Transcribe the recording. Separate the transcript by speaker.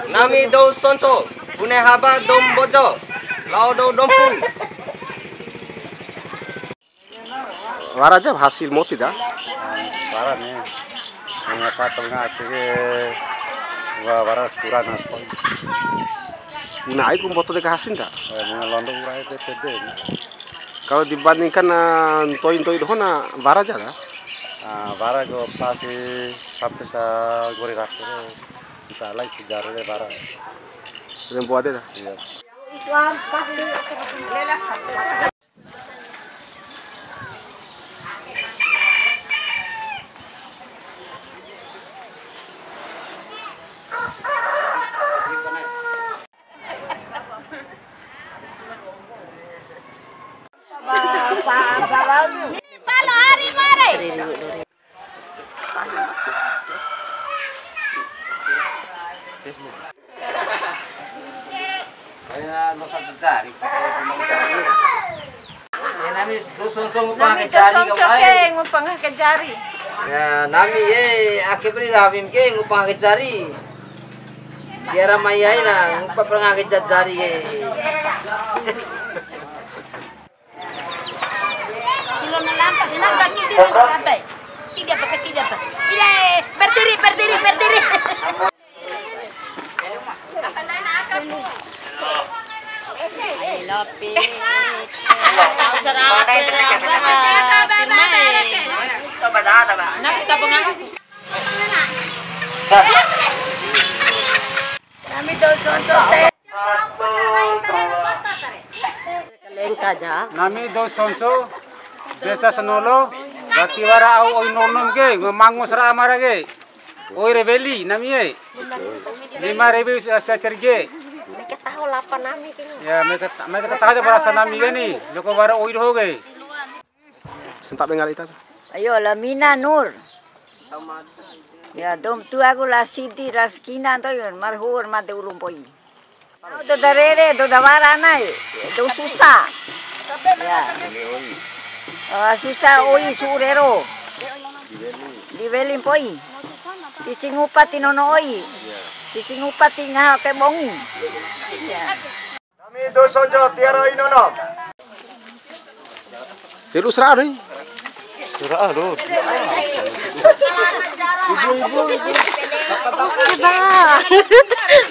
Speaker 1: Nami do sonco, pune haba dom bojo, lao do dompu.
Speaker 2: Waraja hasil moti dah.
Speaker 3: Bara nih, hanya satu nggak ke bara kurang asal.
Speaker 2: Nah, itu moto deka hasil dah.
Speaker 3: Mengelondong urai itu pede.
Speaker 2: Kalau dibandingkan toin-toin hona waraja dah.
Speaker 3: Bara go pasti sampai sa gori rakure bisa lagi sejarahnya bara.
Speaker 2: Yang buat dah.
Speaker 3: Iya.
Speaker 1: Kaya no satu jari, ya nami do sonco ngupang ke jari kamai.
Speaker 4: Ngupang ke jari.
Speaker 1: Ya nami ake beri ramim ke ngupang ke jari. Biara mayai na ngupang perang ke jari
Speaker 4: Kilo melampas, nampak tidak pakai. Tidak pakai, tidak pakai. Tidak, berdiri. Lopi. Tahu serap Nah, kita pengawas. Kami dos sonco.
Speaker 5: Nami dos sonco desa Senolo Batiwara au oi nonom ge ngemangus ra amara ge oi rebeli nami 5.000 sacerge
Speaker 4: Mereka tahu 8 nami kini.
Speaker 5: ya mereka tahu berasa nami ge ni loko bara oi ho ge
Speaker 2: Sentak bengal itu.
Speaker 6: Ayo Lamina Nur. Ya dom tu aku la Siti Raskina to yon marhur mate ulum poi. To darere to dawara nai to susah. Ya. Susah oi surero. Di Belin poi. Di Singupati nono oi. Di Singupati ngah ke bongi. Ya.
Speaker 3: Kami do sonjo tiara inono.
Speaker 2: Telu serah nih.
Speaker 3: Surah lo.
Speaker 2: Ibu.
Speaker 6: Coba.